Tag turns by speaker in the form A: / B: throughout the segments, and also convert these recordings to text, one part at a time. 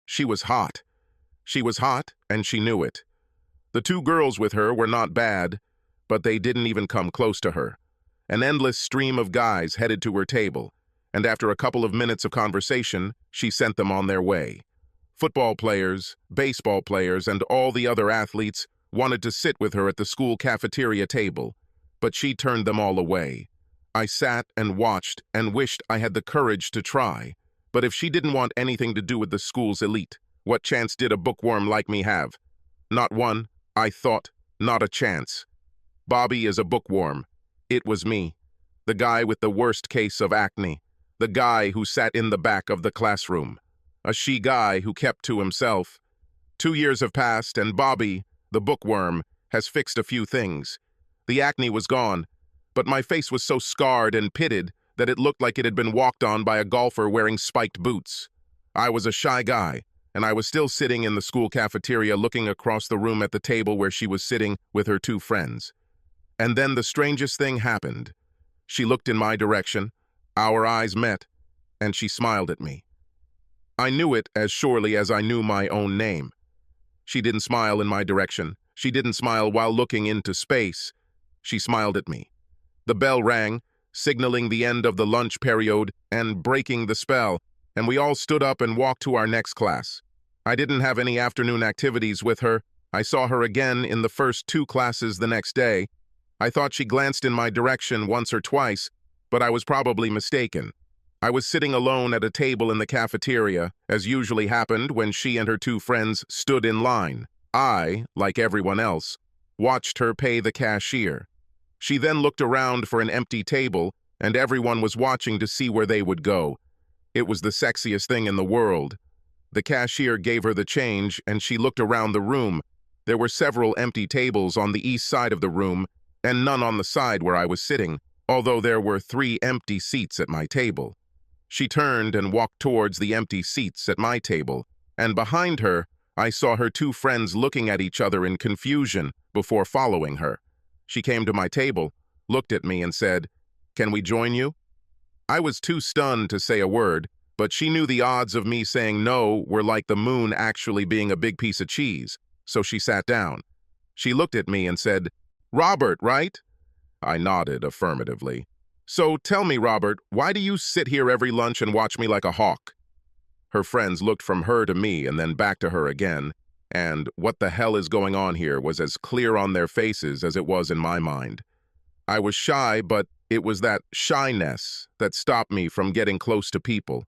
A: She was hot. She was hot, and she knew it. The two girls with her were not bad, but they didn't even come close to her. An endless stream of guys headed to her table, and after a couple of minutes of conversation, she sent them on their way. Football players, baseball players, and all the other athletes wanted to sit with her at the school cafeteria table, but she turned them all away. I sat and watched and wished I had the courage to try. But if she didn't want anything to do with the school's elite, what chance did a bookworm like me have? Not one, I thought, not a chance. Bobby is a bookworm. It was me. The guy with the worst case of acne. The guy who sat in the back of the classroom. A she-guy who kept to himself. 2 years have passed, and Bobby, the bookworm, has fixed a few things. The acne was gone, but my face was so scarred and pitted that it looked like it had been walked on by a golfer wearing spiked boots. I was a shy guy, and I was still sitting in the school cafeteria looking across the room at the table where she was sitting with her two friends. And then the strangest thing happened. She looked in my direction, our eyes met, and she smiled at me. I knew it as surely as I knew my own name. She didn't smile in my direction. She didn't smile while looking into space. She smiled at me. The bell rang, signaling the end of the lunch period and breaking the spell, and we all stood up and walked to our next class. I didn't have any afternoon activities with her. I saw her again in the first 2 classes the next day. I thought she glanced in my direction once or twice, but I was probably mistaken. I was sitting alone at a table in the cafeteria, as usually happened when she and her 2 friends stood in line. I, like everyone else, watched her pay the cashier. She then looked around for an empty table, and everyone was watching to see where they would go. It was the sexiest thing in the world. The cashier gave her the change, and she looked around the room. There were several empty tables on the east side of the room, and none on the side where I was sitting, although there were 3 empty seats at my table. She turned and walked towards the empty seats at my table, and behind her, I saw her 2 friends looking at each other in confusion before following her. She came to my table, looked at me, and said, "Can we join you?" I was too stunned to say a word, but she knew the odds of me saying no were like the moon actually being a big piece of cheese, so she sat down. She looked at me and said, "Robert, right?" I nodded affirmatively. "So tell me, Robert, why do you sit here every lunch and watch me like a hawk?" Her friends looked from her to me and then back to her again, and what the hell is going on here was as clear on their faces as it was in my mind. I was shy, but it was that shyness that stopped me from getting close to people.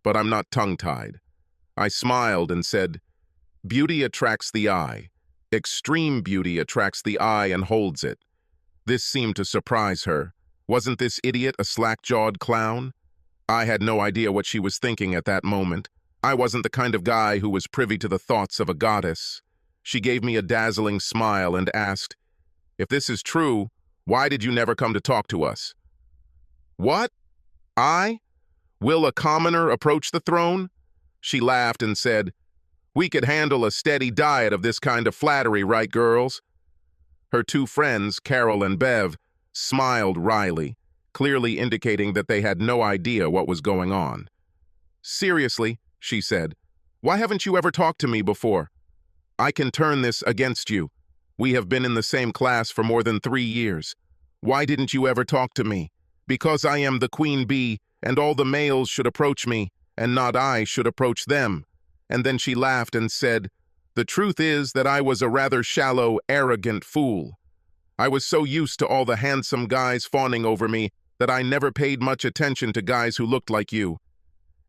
A: But I'm not tongue-tied. I smiled and said, "Beauty attracts the eye. Extreme beauty attracts the eye and holds it." This seemed to surprise her. Wasn't this idiot a slack-jawed clown? I had no idea what she was thinking at that moment. I wasn't the kind of guy who was privy to the thoughts of a goddess. She gave me a dazzling smile and asked, "If this is true, why did you never come to talk to us?" "What? I? Will a commoner approach the throne?" She laughed and said, "We could handle a steady diet of this kind of flattery, right, girls?" Her 2 friends, Carol and Bev, smiled wryly, clearly indicating that they had no idea what was going on. "Seriously," she said, "why haven't you ever talked to me before? I can turn this against you. We have been in the same class for more than 3 years. Why didn't you ever talk to me? Because I am the queen bee, and all the males should approach me, and not I should approach them." And then she laughed and said, "The truth is that I was a rather shallow, arrogant fool. I was so used to all the handsome guys fawning over me that I never paid much attention to guys who looked like you."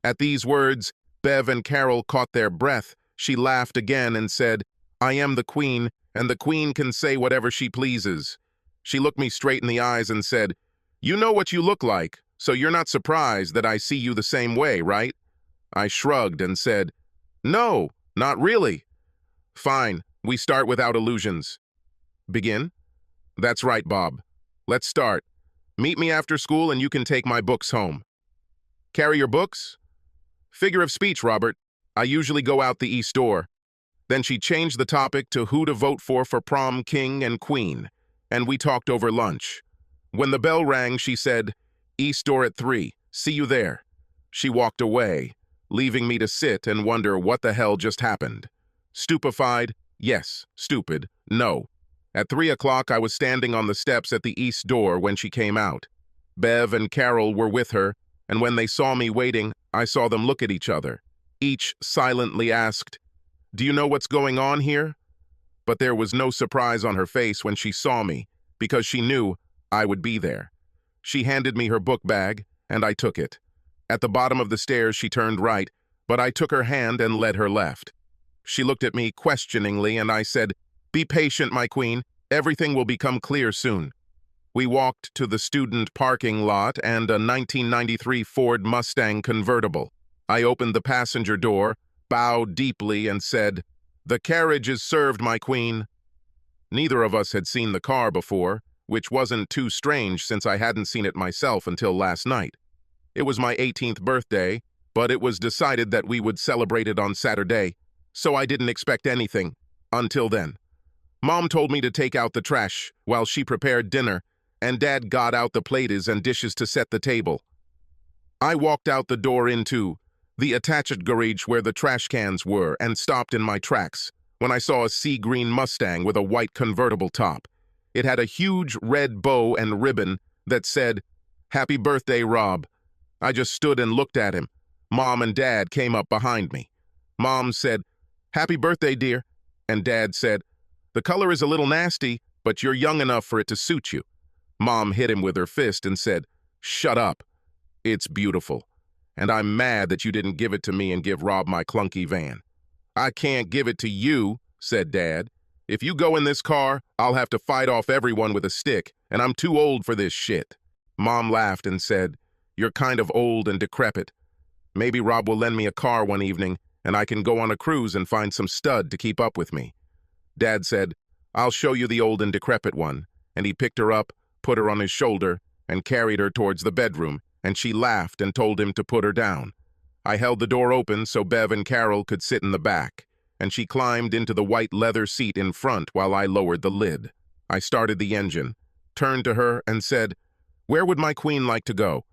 A: At these words, Bev and Carol caught their breath. She laughed again and said, "I am the queen, and the queen can say whatever she pleases." She looked me straight in the eyes and said, "You know what you look like, so you're not surprised that I see you the same way, right?" I shrugged and said, "No, not really." "Fine, we start without illusions." "Begin?" "That's right, Bob. Let's start. Meet me after school and you can take my books home." "Carry your books?" "Figure of speech, Robert. I usually go out the east door." Then she changed the topic to who to vote for prom king and queen, and we talked over lunch. When the bell rang, she said, "East door at 3. See you there." She walked away. leaving me to sit and wonder what the hell just happened. Stupefied? Yes. Stupid? No. At 3 o'clock, I was standing on the steps at the east door when she came out. Bev and Carol were with her, and when they saw me waiting, I saw them look at each other. Each silently asked, "Do you know what's going on here?" But there was no surprise on her face when she saw me, because she knew I would be there. She handed me her book bag, and I took it. At the bottom of the stairs, she turned right, but I took her hand and led her left. She looked at me questioningly, and I said, "Be patient, my queen. Everything will become clear soon." We walked to the student parking lot and a 1993 Ford Mustang convertible. I opened the passenger door, bowed deeply, and said, "The carriage is served, my queen." Neither of us had seen the car before, which wasn't too strange since I hadn't seen it myself until last night. It was my 18th birthday, but it was decided that we would celebrate it on Saturday, so I didn't expect anything until then. Mom told me to take out the trash while she prepared dinner, and Dad got out the plates and dishes to set the table. I walked out the door into the attached garage where the trash cans were and stopped in my tracks when I saw a sea green Mustang with a white convertible top. It had a huge red bow and ribbon that said, "Happy birthday, Rob." I just stood and looked at him. Mom and Dad came up behind me. Mom said, "Happy birthday, dear." And Dad said, "The color is a little nasty, but you're young enough for it to suit you." Mom hit him with her fist and said, "Shut up. It's beautiful. And I'm mad that you didn't give it to me and give Rob my clunky van." "I can't give it to you," said Dad. "If you go in this car, I'll have to fight off everyone with a stick, and I'm too old for this shit." Mom laughed and said, "You're kind of old and decrepit. Maybe Rob will lend me a car one evening, and I can go on a cruise and find some stud to keep up with me." Dad said, "I'll show you the old and decrepit one," and he picked her up, put her on his shoulder, and carried her towards the bedroom, and she laughed and told him to put her down. I held the door open so Bev and Carol could sit in the back, and she climbed into the white leather seat in front while I lowered the lid. I started the engine, turned to her, and said, "Where would my queen like to go?"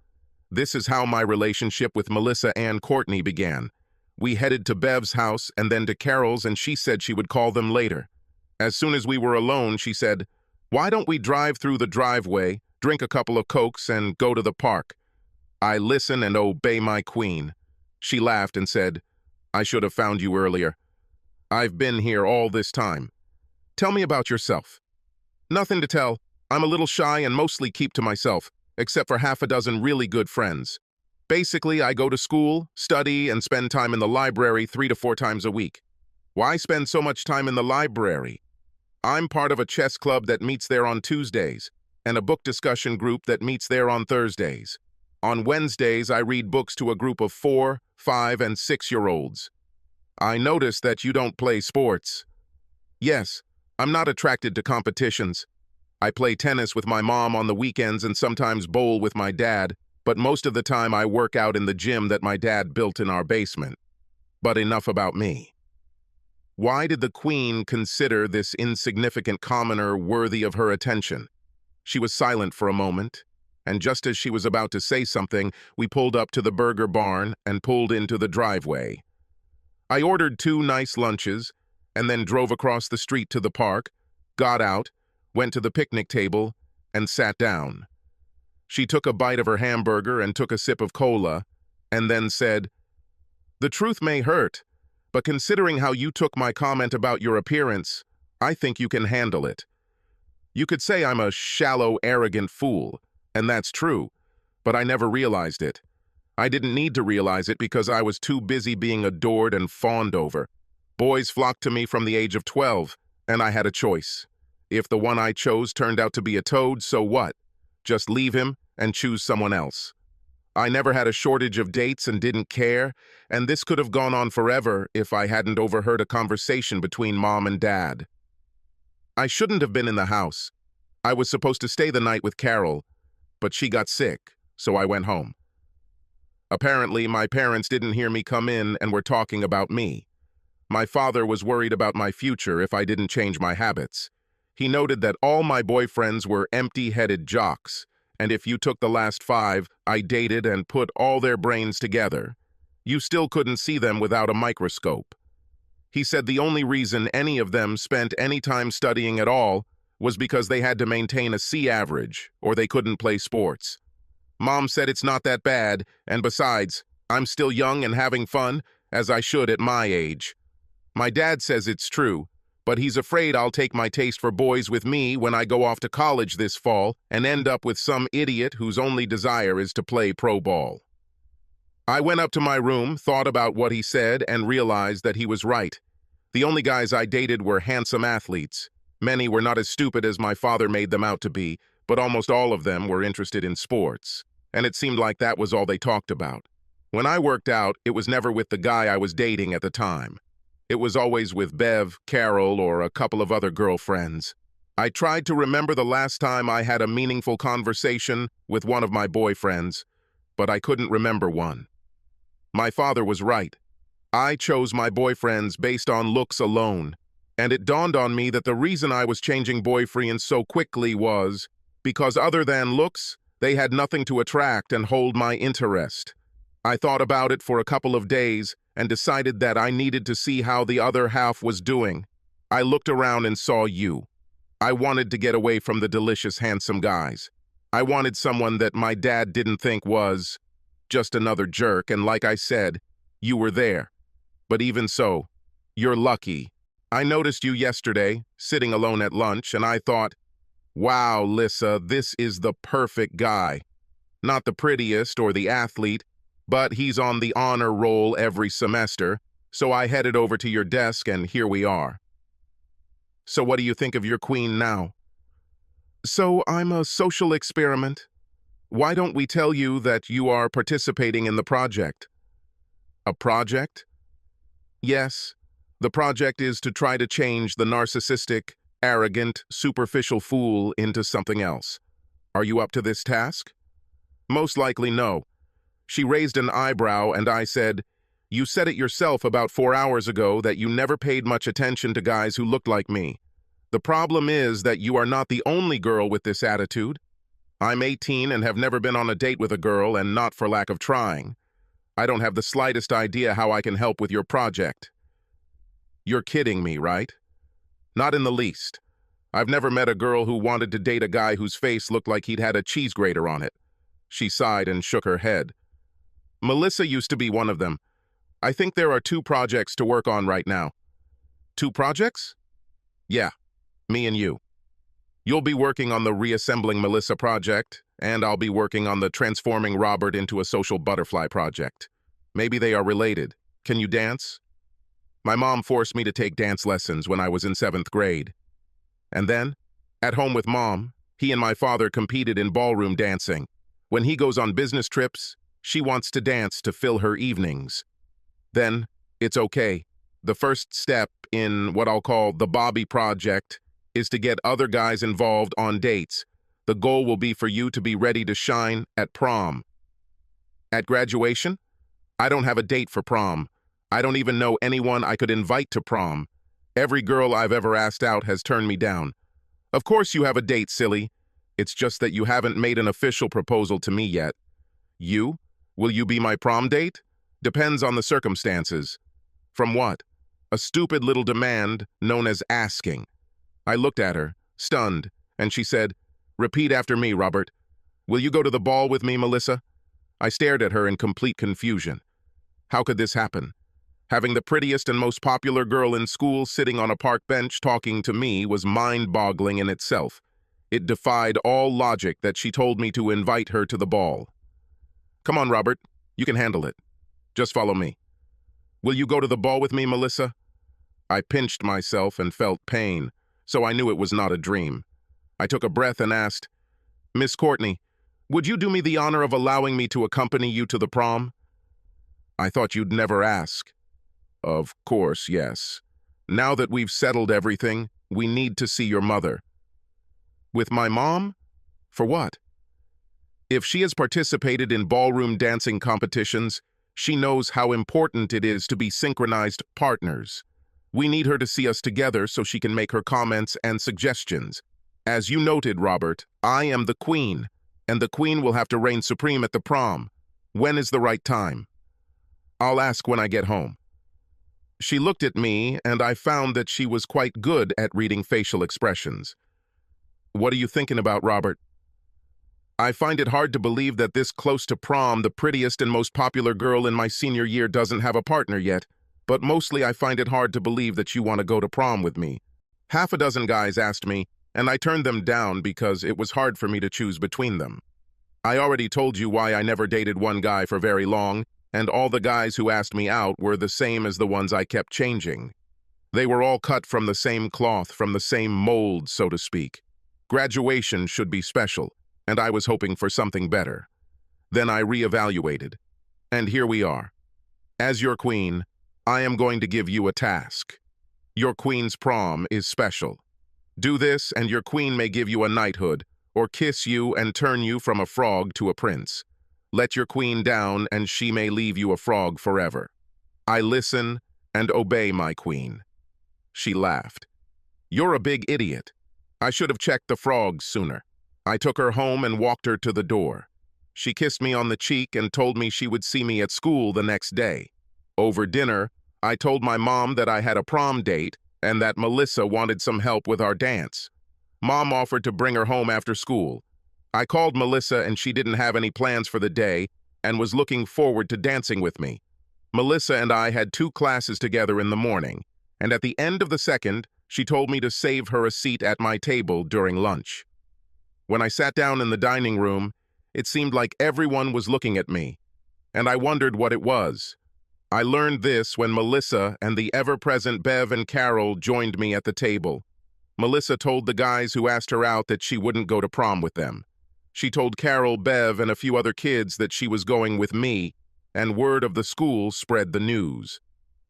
A: This is how my relationship with Melissa Ann Courtney began. We headed to Bev's house and then to Carol's, and she said she would call them later. As soon as we were alone, she said, "Why don't we drive through the driveway, drink a couple of Cokes, and go to the park? I listen and obey my queen." She laughed and said, "I should have found you earlier. I've been here all this time. Tell me about yourself." "Nothing to tell. I'm a little shy and mostly keep to myself, except for half a dozen really good friends. Basically, I go to school, study, and spend time in the library 3 to 4 times a week." "Why spend so much time in the library?" "I'm part of a chess club that meets there on Tuesdays, and a book discussion group that meets there on Thursdays. On Wednesdays, I read books to a group of 4, 5, and 6-year-olds. I notice that you don't play sports." "Yes, I'm not attracted to competitions. I play tennis with my mom on the weekends and sometimes bowl with my dad, but most of the time I work out in the gym that my dad built in our basement. But enough about me." Why did the queen consider this insignificant commoner worthy of her attention? She was silent for a moment, and just as she was about to say something, we pulled up to the burger barn and pulled into the driveway. I ordered 2 nice lunches, and then drove across the street to the park, got out, went to the picnic table, and sat down. She took a bite of her hamburger and took a sip of cola, and then said, "The truth may hurt, but considering how you took my comment about your appearance, I think you can handle it. You could say I'm a shallow, arrogant fool, and that's true, but I never realized it. I didn't need to realize it because I was too busy being adored and fawned over. Boys flocked to me from the age of 12, and I had a choice. If the one I chose turned out to be a toad, so what? Just leave him and choose someone else. I never had a shortage of dates and didn't care, and this could have gone on forever if I hadn't overheard a conversation between Mom and Dad. I shouldn't have been in the house. I was supposed to stay the night with Carol, but she got sick, so I went home. Apparently, my parents didn't hear me come in and were talking about me. My father was worried about my future if I didn't change my habits. He noted that all my boyfriends were empty-headed jocks, and if you took the last 5 I dated and put all their brains together, You still couldn't see them without a microscope. He said the only reason any of them spent any time studying at all was because they had to maintain a C average or they couldn't play sports. Mom said it's not that bad, and besides, I'm still young and having fun, as I should at my age. My dad says it's true, but he's afraid I'll take my taste for boys with me when I go off to college this fall and end up with some idiot whose only desire is to play pro ball. I went up to my room, thought about what he said, and realized that he was right. The only guys I dated were handsome athletes. Many were not as stupid as my father made them out to be, but almost all of them were interested in sports, and it seemed like that was all they talked about. When I worked out, it was never with the guy I was dating at the time. It was always with Bev, Carol, or a couple of other girlfriends. I tried to remember the last time I had a meaningful conversation with one of my boyfriends, but I couldn't remember one. My father was right. I chose my boyfriends based on looks alone, and it dawned on me that the reason I was changing boyfriends so quickly was because other than looks, they had nothing to attract and hold my interest. I thought about it for a couple of days and decided that I needed to see how the other half was doing. I looked around and saw you. I wanted to get away from the delicious, handsome guys. I wanted someone that my dad didn't think was just another jerk, and like I said, you were there. But even so, you're lucky. I noticed you yesterday, sitting alone at lunch, and I thought, wow, Lissa, this is the perfect guy. Not the prettiest or the athlete, but he's on the honor roll every semester, so I headed over to your desk and here we are. So what do you think of your queen now? So I'm a social experiment. Why don't we tell you that you are participating in the project? A project? Yes, the project is to try to change the narcissistic, arrogant, superficial fool into something else. Are you up to this task? Most likely no. She raised an eyebrow and I said, you said it yourself about 4 hours ago that you never paid much attention to guys who looked like me. The problem is that you are not the only girl with this attitude. I'm 18 and have never been on a date with a girl, and not for lack of trying. I don't have the slightest idea how I can help with your project. You're kidding me, right? Not in the least. I've never met a girl who wanted to date a guy whose face looked like he'd had a cheese grater on it. She sighed and shook her head. Melissa used to be one of them. I think there are 2 projects to work on right now. 2 projects? Yeah, me and you. You'll be working on the Reassembling Melissa project, and I'll be working on the Transforming Robert into a Social Butterfly project. Maybe they are related. Can you dance? My mom forced me to take dance lessons when I was in 7th grade. And then, at home with Mom, he and my father competed in ballroom dancing. When he goes on business trips, she wants to dance to fill her evenings. Then, it's okay. The first step in what I'll call the Bobby Project is to get other guys involved on dates. The goal will be for you to be ready to shine at prom. At graduation? I don't have a date for prom. I don't even know anyone I could invite to prom. Every girl I've ever asked out has turned me down. Of course you have a date, silly. It's just that you haven't made an official proposal to me yet. You? Will you be my prom date? Depends on the circumstances. From what? A stupid little demand known as asking. I looked at her, stunned, and she said, repeat after me, Robert. Will you go to the ball with me, Melissa? I stared at her in complete confusion. How could this happen? Having the prettiest and most popular girl in school sitting on a park bench talking to me was mind-boggling in itself. It defied all logic that she told me to invite her to the ball. Come on, Robert. You can handle it. Just follow me. Will you go to the ball with me, Melissa? I pinched myself and felt pain, so I knew it was not a dream. I took a breath and asked, Miss Courtney, would you do me the honor of allowing me to accompany you to the prom? I thought you'd never ask. Of course, yes. Now that we've settled everything, we need to see your mother. With my mom? For what? If she has participated in ballroom dancing competitions, she knows how important it is to be synchronized partners. We need her to see us together so she can make her comments and suggestions. As you noted, Robert, I am the queen, and the queen will have to reign supreme at the prom. When is the right time? I'll ask when I get home. She looked at me, and I found that she was quite good at reading facial expressions. What are you thinking about, Robert? I find it hard to believe that this close to prom, the prettiest and most popular girl in my senior year doesn't have a partner yet, but mostly I find it hard to believe that you want to go to prom with me. Half a dozen guys asked me, and I turned them down because it was hard for me to choose between them. I already told you why I never dated one guy for very long, and all the guys who asked me out were the same as the ones I kept changing. They were all cut from the same cloth, from the same mold, so to speak. Graduation should be special, and I was hoping for something better. Then I reevaluated, and here we are. As your queen, I am going to give you a task. Your queen's prom is special. Do this, and your queen may give you a knighthood, or kiss you and turn you from a frog to a prince. Let your queen down, and she may leave you a frog forever. I listen and obey my queen. She laughed. You're a big idiot. I should have checked the frogs sooner. I took her home and walked her to the door. She kissed me on the cheek and told me she would see me at school the next day. Over dinner, I told my mom that I had a prom date and that Melissa wanted some help with our dance. Mom offered to bring her home after school. I called Melissa and she didn't have any plans for the day and was looking forward to dancing with me. Melissa and I had 2 classes together in the morning, and at the end of the second, she told me to save her a seat at my table during lunch. When I sat down in the dining room, it seemed like everyone was looking at me, and I wondered what it was. I learned this when Melissa and the ever-present Bev and Carol joined me at the table. Melissa told the guys who asked her out that she wouldn't go to prom with them. She told Carol, Bev, and a few other kids that she was going with me, and word of the school spread the news.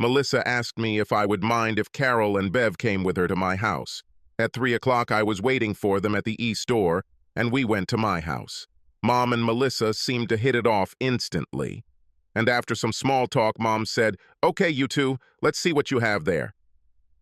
A: Melissa asked me if I would mind if Carol and Bev came with her to my house. At 3 o'clock, I was waiting for them at the east door, and we went to my house. Mom and Melissa seemed to hit it off instantly. And after some small talk, Mom said, "Okay, you two, let's see what you have there."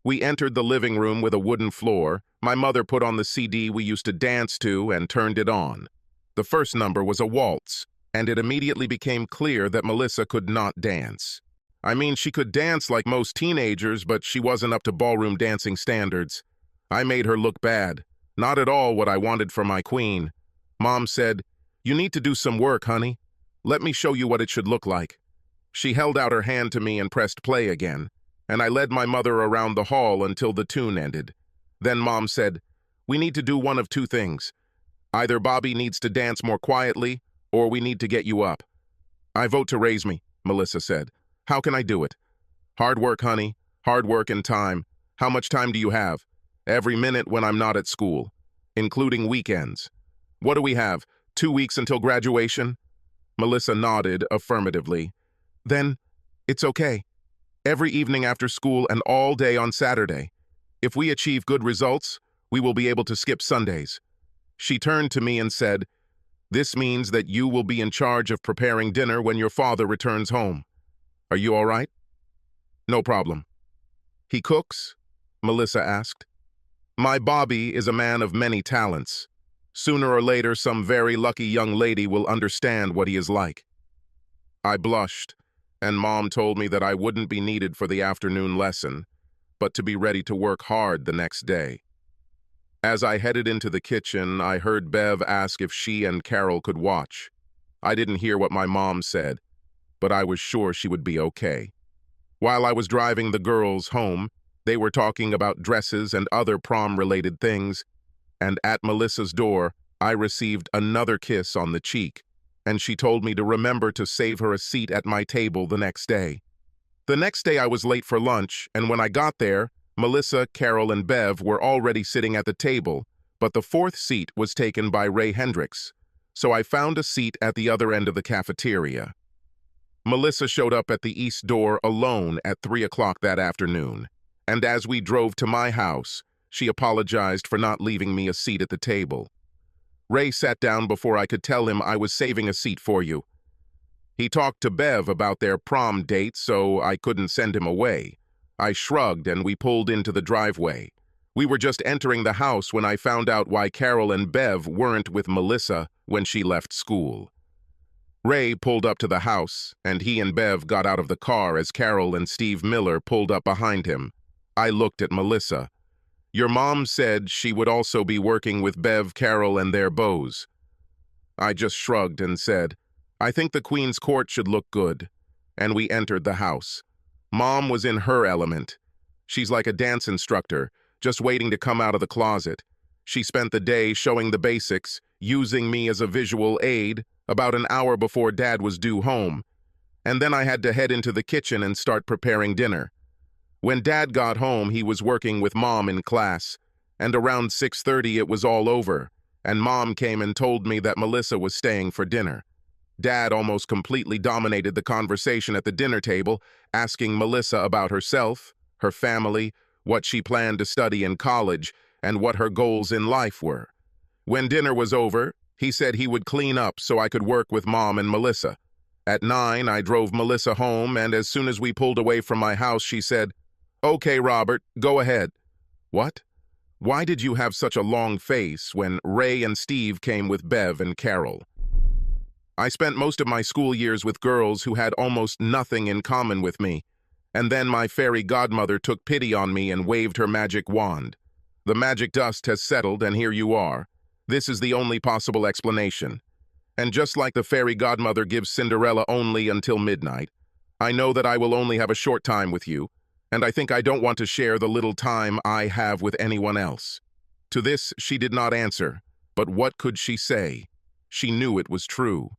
A: We entered the living room with a wooden floor. My mother put on the CD we used to dance to and turned it on. The first number was a waltz, and it immediately became clear that Melissa could not dance. I mean, she could dance like most teenagers, but she wasn't up to ballroom dancing standards. I made her look bad. Not at all what I wanted for my queen. Mom said, "You need to do some work, honey. Let me show you what it should look like." She held out her hand to me and pressed play again, and I led my mother around the hall until the tune ended. Then Mom said, "We need to do one of 2 things. Either Bobby needs to dance more quietly, or we need to get you up." "I vote to raise me," Melissa said. "How can I do it?" "Hard work, honey. Hard work and time. How much time do you have?" "Every minute when I'm not at school, including weekends." "What do we have? 2 weeks until graduation?" Melissa nodded affirmatively. "Then it's okay. Every evening after school and all day on Saturday. If we achieve good results, we will be able to skip Sundays." She turned to me and said, "This means that you will be in charge of preparing dinner when your father returns home. Are you all right?" "No problem." "He cooks?" Melissa asked. "My Bobby is a man of many talents. Sooner or later, some very lucky young lady will understand what he is like." I blushed, and Mom told me that I wouldn't be needed for the afternoon lesson, but to be ready to work hard the next day. As I headed into the kitchen, I heard Bev ask if she and Carol could watch. I didn't hear what my mom said, but I was sure she would be okay. While I was driving the girls home, they were talking about dresses and other prom-related things, and at Melissa's door, I received another kiss on the cheek, and she told me to remember to save her a seat at my table the next day. The next day I was late for lunch, and when I got there, Melissa, Carol, and Bev were already sitting at the table, but the 4th seat was taken by Ray Hendricks, so I found a seat at the other end of the cafeteria. Melissa showed up at the east door alone at 3 o'clock that afternoon, and as we drove to my house, she apologized for not leaving me a seat at the table. "Ray sat down before I could tell him I was saving a seat for you. He talked to Bev about their prom date, so I couldn't send him away." I shrugged and we pulled into the driveway. We were just entering the house when I found out why Carol and Bev weren't with Melissa when she left school. Ray pulled up to the house, and he and Bev got out of the car as Carol and Steve Miller pulled up behind him. I looked at Melissa. Your mom said she would also be working with Bev, Carol, and their beaux. I just shrugged and said, I think the Queen's Court should look good. And we entered the house. Mom was in her element. She's like a dance instructor, just waiting to come out of the closet. She spent the day showing the basics, using me as a visual aid, about an hour before Dad was due home. And then I had to head into the kitchen and start preparing dinner. When Dad got home, he was working with Mom in class, and around 6:30 it was all over, and Mom came and told me that Melissa was staying for dinner. Dad almost completely dominated the conversation at the dinner table, asking Melissa about herself, her family, what she planned to study in college, and what her goals in life were. When dinner was over, he said he would clean up so I could work with Mom and Melissa. At 9, I drove Melissa home, and as soon as we pulled away from my house, she said, "Okay, Robert, go ahead." What? Why did you have such a long face when Ray and Steve came with Bev and Carol? I spent most of my school years with girls who had almost nothing in common with me, and then my fairy godmother took pity on me and waved her magic wand. The magic dust has settled, and here you are. This is the only possible explanation. And just like the fairy godmother gives Cinderella only until midnight, I know that I will only have a short time with you, and I think I don't want to share the little time I have with anyone else. To this she did not answer, but what could she say? She knew it was true.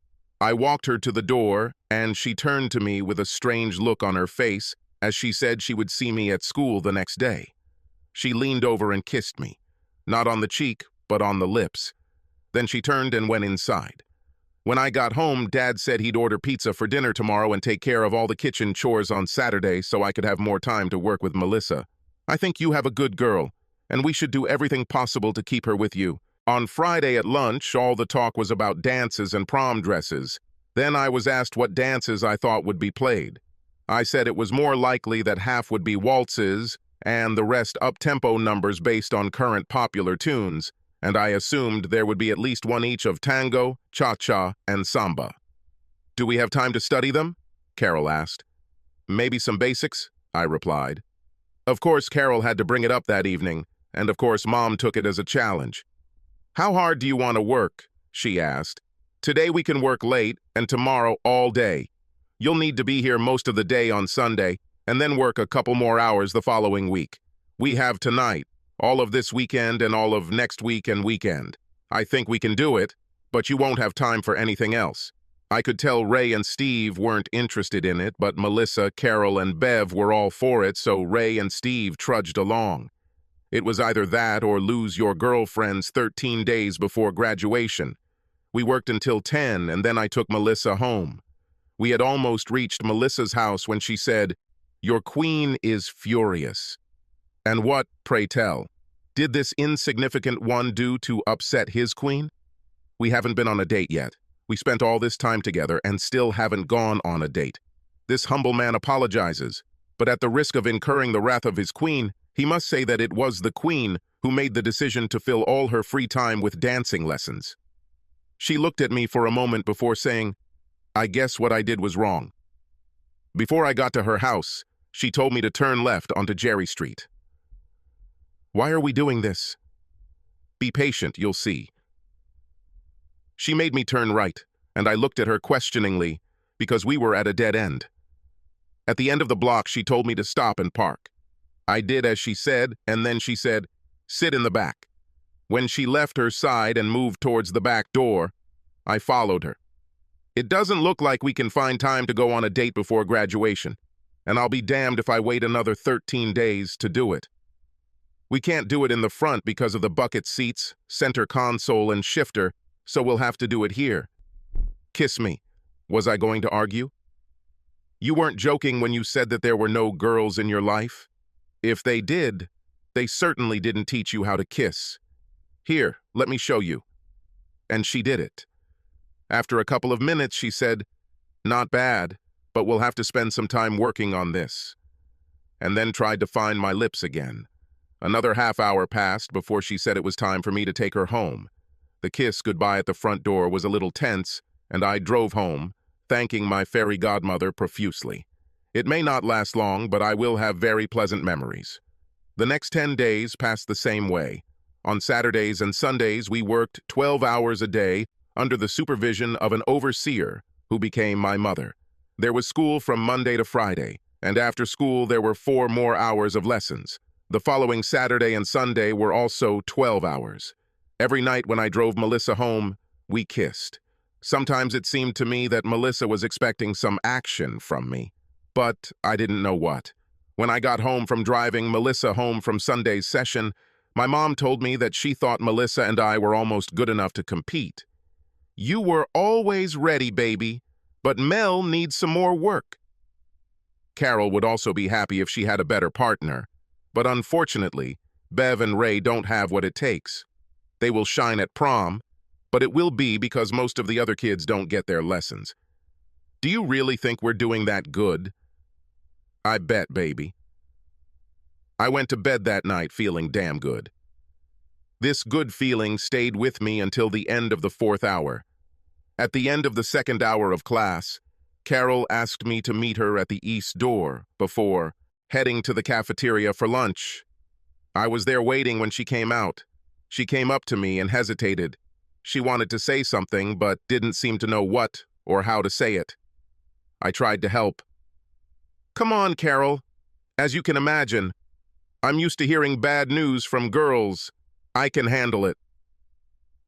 A: I walked her to the door, and she turned to me with a strange look on her face as she said she would see me at school the next day. She leaned over and kissed me, not on the cheek, but on the lips. Then she turned and went inside. When I got home, Dad said he'd order pizza for dinner tomorrow and take care of all the kitchen chores on Saturday so I could have more time to work with Melissa. I think you have a good girl, and we should do everything possible to keep her with you. On Friday at lunch, all the talk was about dances and prom dresses. Then I was asked what dances I thought would be played. I said it was more likely that half would be waltzes and the rest up-tempo numbers based on current popular tunes, and I assumed there would be at least one each of tango, cha-cha, and samba. Do we have time to study them? Carol asked. Maybe some basics, I replied. Of course, Carol had to bring it up that evening, and of course, Mom took it as a challenge. How hard do you want to work? She asked. Today we can work late, and tomorrow all day. You'll need to be here most of the day on Sunday, and then work a couple more hours the following week. We have tonight, all of this weekend, and all of next week and weekend. I think we can do it, but you won't have time for anything else. I could tell Ray and Steve weren't interested in it, but Melissa, Carol, and Bev were all for it, so Ray and Steve trudged along. It was either that or lose your girlfriends 13 days before graduation. We worked until 10, and then I took Melissa home. We had almost reached Melissa's house when she said, "Your queen is furious." And what, pray tell, did this insignificant one do to upset his queen? We haven't been on a date yet. We spent all this time together and still haven't gone on a date. This humble man apologizes, but at the risk of incurring the wrath of his queen, he must say that it was the queen who made the decision to fill all her free time with dancing lessons. She looked at me for a moment before saying, "I guess what I did was wrong." Before I got to her house, she told me to turn left onto Jerry Street. Why are we doing this? Be patient, you'll see. She made me turn right, and I looked at her questioningly because we were at a dead end. At the end of the block, she told me to stop and park. I did as she said, and then she said, "Sit in the back." When she left her side and moved towards the back door, I followed her. It doesn't look like we can find time to go on a date before graduation, and I'll be damned if I wait another 13 days to do it. We can't do it in the front because of the bucket seats, center console, and shifter, so we'll have to do it here. Kiss me. Was I going to argue? You weren't joking when you said that there were no girls in your life? If they did, they certainly didn't teach you how to kiss. Here, let me show you. And she did it. After a couple of minutes, she said, "Not bad, but we'll have to spend some time working on this." And then tried to find my lips again. Another half hour passed before she said it was time for me to take her home. The kiss goodbye at the front door was a little tense, and I drove home, thanking my fairy godmother profusely. It may not last long, but I will have very pleasant memories. The next 10 days passed the same way. On Saturdays and Sundays, we worked 12 hours a day under the supervision of an overseer who became my mother. There was school from Monday to Friday, and after school there were 4 more hours of lessons. The following Saturday and Sunday were also 12 hours. Every night when I drove Melissa home, we kissed. Sometimes it seemed to me that Melissa was expecting some action from me, but I didn't know what. When I got home from driving Melissa home from Sunday's session, my mom told me that she thought Melissa and I were almost good enough to compete. "You were always ready, baby, but Mel needs some more work." Carol would also be happy if she had a better partner, but unfortunately, Bev and Ray don't have what it takes. They will shine at prom, but it will be because most of the other kids don't get their lessons. Do you really think we're doing that good? I bet, baby. I went to bed that night feeling damn good. This good feeling stayed with me until the end of the 4th hour. At the end of the 2nd hour of class, Carol asked me to meet her at the east door before heading to the cafeteria for lunch. I was there waiting when she came out. She came up to me and hesitated. She wanted to say something, but didn't seem to know what or how to say it. I tried to help. "Come on, Carol. As you can imagine, I'm used to hearing bad news from girls. I can handle it.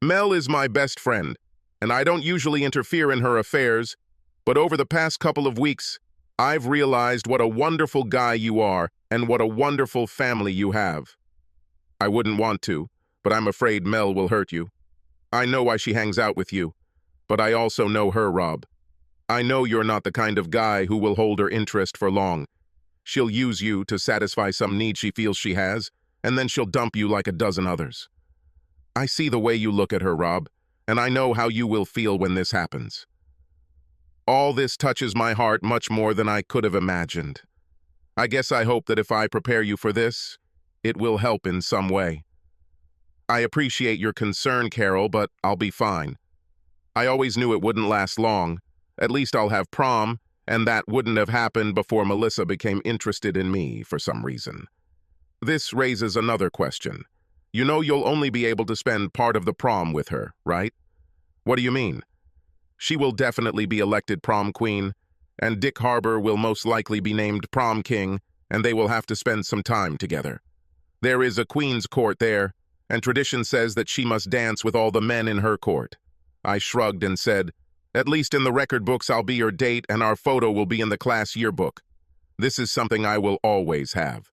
A: Mel is my best friend, and I don't usually interfere in her affairs, but over the past couple of weeks, I've realized what a wonderful guy you are and what a wonderful family you have. I wouldn't want to, but I'm afraid Mel will hurt you. I know why she hangs out with you, but I also know her, Rob. I know you're not the kind of guy who will hold her interest for long. She'll use you to satisfy some need she feels she has, and then she'll dump you like a dozen others. I see the way you look at her, Rob, and I know how you will feel when this happens. All this touches my heart much more than I could have imagined. I guess I hope that if I prepare you for this, it will help in some way. I appreciate your concern, Carol, but I'll be fine. I always knew it wouldn't last long. At least I'll have prom, and that wouldn't have happened before Melissa became interested in me for some reason. This raises another question. You know you'll only be able to spend part of the prom with her, right? What do you mean? She will definitely be elected prom queen, and Dick Harbor will most likely be named prom king, and they will have to spend some time together. There is a queen's court there, and tradition says that she must dance with all the men in her court. I shrugged and said, "At least in the record books I'll be your date and our photo will be in the class yearbook. This is something I will always have.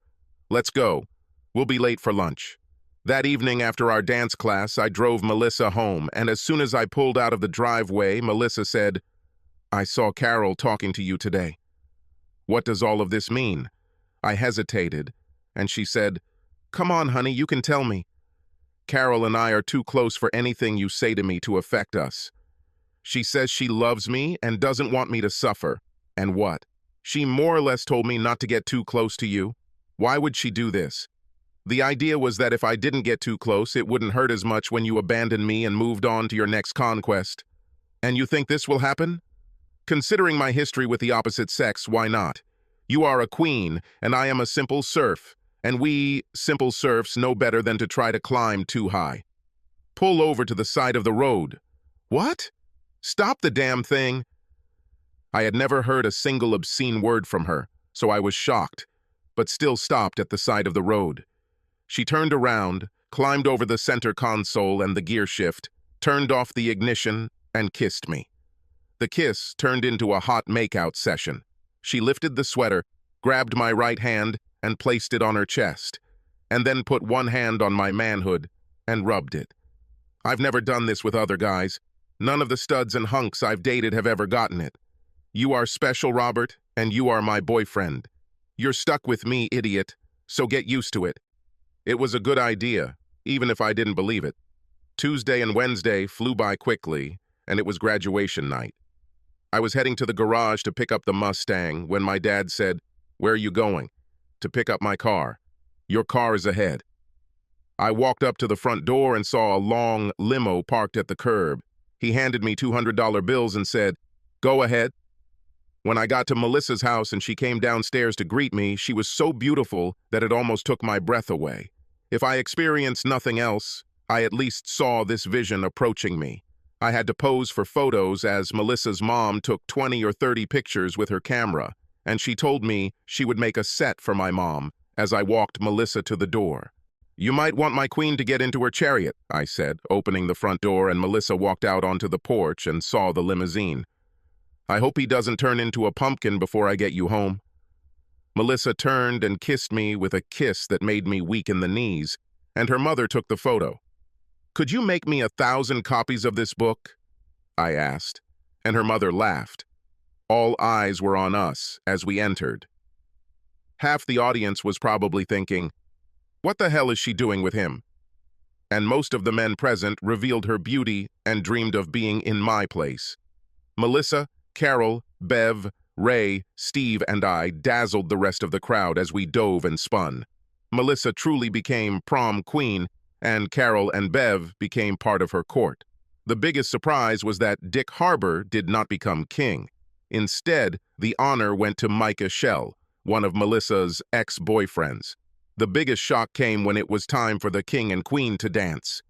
A: Let's go. We'll be late for lunch." That evening after our dance class, I drove Melissa home, and as soon as I pulled out of the driveway, Melissa said, "I saw Carol talking to you today." What does all of this mean? I hesitated, and she said, "Come on, honey, you can tell me. Carol and I are too close for anything you say to me to affect us. She says she loves me and doesn't want me to suffer. And what? She more or less told me not to get too close to you. Why would she do this? The idea was that if I didn't get too close, it wouldn't hurt as much when you abandoned me and moved on to your next conquest. And you think this will happen? Considering my history with the opposite sex, why not? You are a queen, and I am a simple serf, and we, simple serfs, know better than to try to climb too high. Pull over to the side of the road." "What? Stop the damn thing." I had never heard a single obscene word from her, so I was shocked, but still stopped at the side of the road. She turned around, climbed over the center console and the gear shift, turned off the ignition, and kissed me. The kiss turned into a hot makeout session. She lifted the sweater, grabbed my right hand, and placed it on her chest, and then put one hand on my manhood and rubbed it. I've never done this with other guys. None of the studs and hunks I've dated have ever gotten it. You are special, Robert, and you are my boyfriend. You're stuck with me, idiot, so get used to it. It was a good idea, even if I didn't believe it. Tuesday and Wednesday flew by quickly, and it was graduation night. I was heading to the garage to pick up the Mustang when my dad said, "Where are you going?" "To pick up my car." "Your car is ahead." I walked up to the front door and saw a long limo parked at the curb. He handed me $200 bills and said, Go ahead. When I got to Melissa's house and she came downstairs to greet me, she was so beautiful that it almost took my breath away. If I experienced nothing else, I at least saw this vision approaching me. I had to pose for photos as Melissa's mom took 20 or 30 pictures with her camera, and she told me she would make a set for my mom as I walked Melissa to the door. "You might want my queen to get into her chariot," I said, opening the front door, and Melissa walked out onto the porch and saw the limousine. "I hope he doesn't turn into a pumpkin before I get you home." Melissa turned and kissed me with a kiss that made me weak in the knees, and her mother took the photo. "Could you make me 1,000 copies of this book?" I asked, and her mother laughed. All eyes were on us as we entered. Half the audience was probably thinking, "What the hell is she doing with him?" And most of the men present revealed her beauty and dreamed of being in my place. Melissa, Carol, Bev, Ray, Steve, and I dazzled the rest of the crowd as we dove and spun. Melissa truly became prom queen, and Carol and Bev became part of her court. The biggest surprise was that Dick Harbour did not become king. Instead, the honor went to Micah Shell, one of Melissa's ex-boyfriends. The biggest shock came when it was time for the king and queen to dance.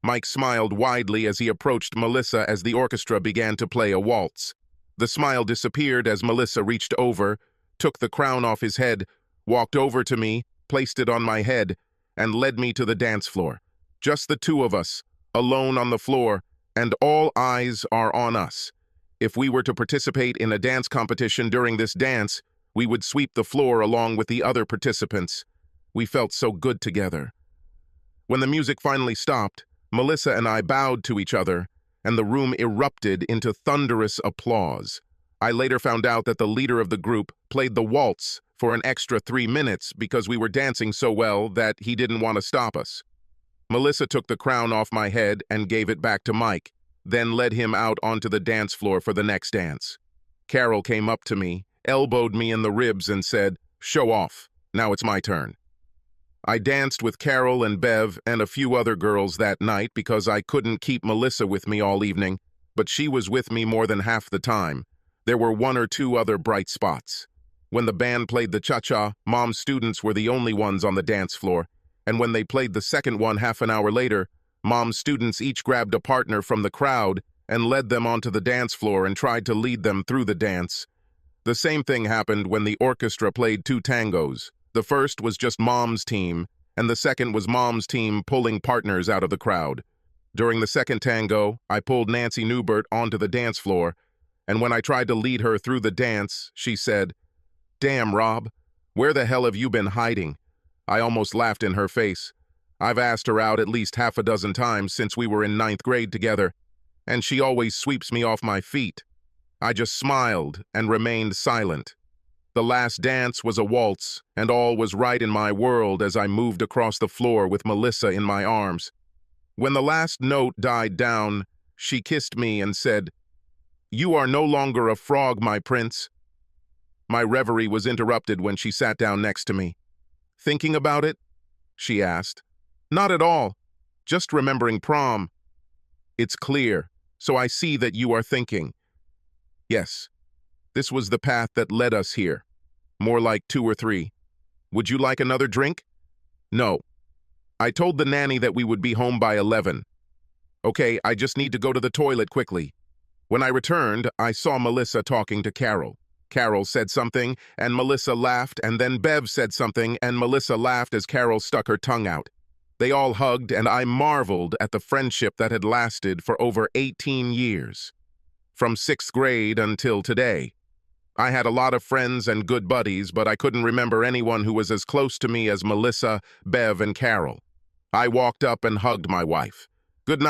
A: Mike smiled widely as he approached Melissa as the orchestra began to play a waltz. The smile disappeared as Melissa reached over, took the crown off his head, walked over to me, placed it on my head, and led me to the dance floor. Just the two of us, alone on the floor, and all eyes are on us. If we were to participate in a dance competition during this dance, we would sweep the floor along with the other participants. We felt so good together. When the music finally stopped, Melissa and I bowed to each other, and the room erupted into thunderous applause. I later found out that the leader of the group played the waltz for an extra 3 minutes because we were dancing so well that he didn't want to stop us. Melissa took the crown off my head and gave it back to Mike, then led him out onto the dance floor for the next dance. Carol came up to me, elbowed me in the ribs, and said, "Show off. Now it's my turn." I danced with Carol and Bev and a few other girls that night because I couldn't keep Melissa with me all evening, but she was with me more than half the time. There were 1 or 2 other bright spots. When the band played the cha-cha, mom's students were the only ones on the dance floor, and when they played the second one half an hour later, mom's students each grabbed a partner from the crowd and led them onto the dance floor and tried to lead them through the dance. The same thing happened when the orchestra played 2 tangos. The first was just mom's team, and the second was mom's team pulling partners out of the crowd. During the second tango, I pulled Nancy Newbert onto the dance floor, and when I tried to lead her through the dance, she said, "Damn, Rob, where the hell have you been hiding?" I almost laughed in her face. I've asked her out at least half a dozen times since we were in 9th grade together, and she always sweeps me off my feet. I just smiled and remained silent. The last dance was a waltz, and all was right in my world as I moved across the floor with Melissa in my arms. When the last note died down, she kissed me and said, "You are no longer a frog, my prince." My reverie was interrupted when she sat down next to me. "Thinking about it?" she asked. "Not at all. Just remembering prom." "It's clear, so I see that you are thinking." "Yes, this was the path that led us here. More like 2 or 3. Would you like another drink?" "No. I told the nanny that we would be home by 11. Okay, I just need to go to the toilet quickly." When I returned, I saw Melissa talking to Carol. Carol said something, and Melissa laughed, and then Bev said something, and Melissa laughed as Carol stuck her tongue out. They all hugged, and I marveled at the friendship that had lasted for over 18 years. From 6th grade until today. I had a lot of friends and good buddies, but I couldn't remember anyone who was as close to me as Melissa, Bev, and Carol. I walked up and hugged my wife. "Good night."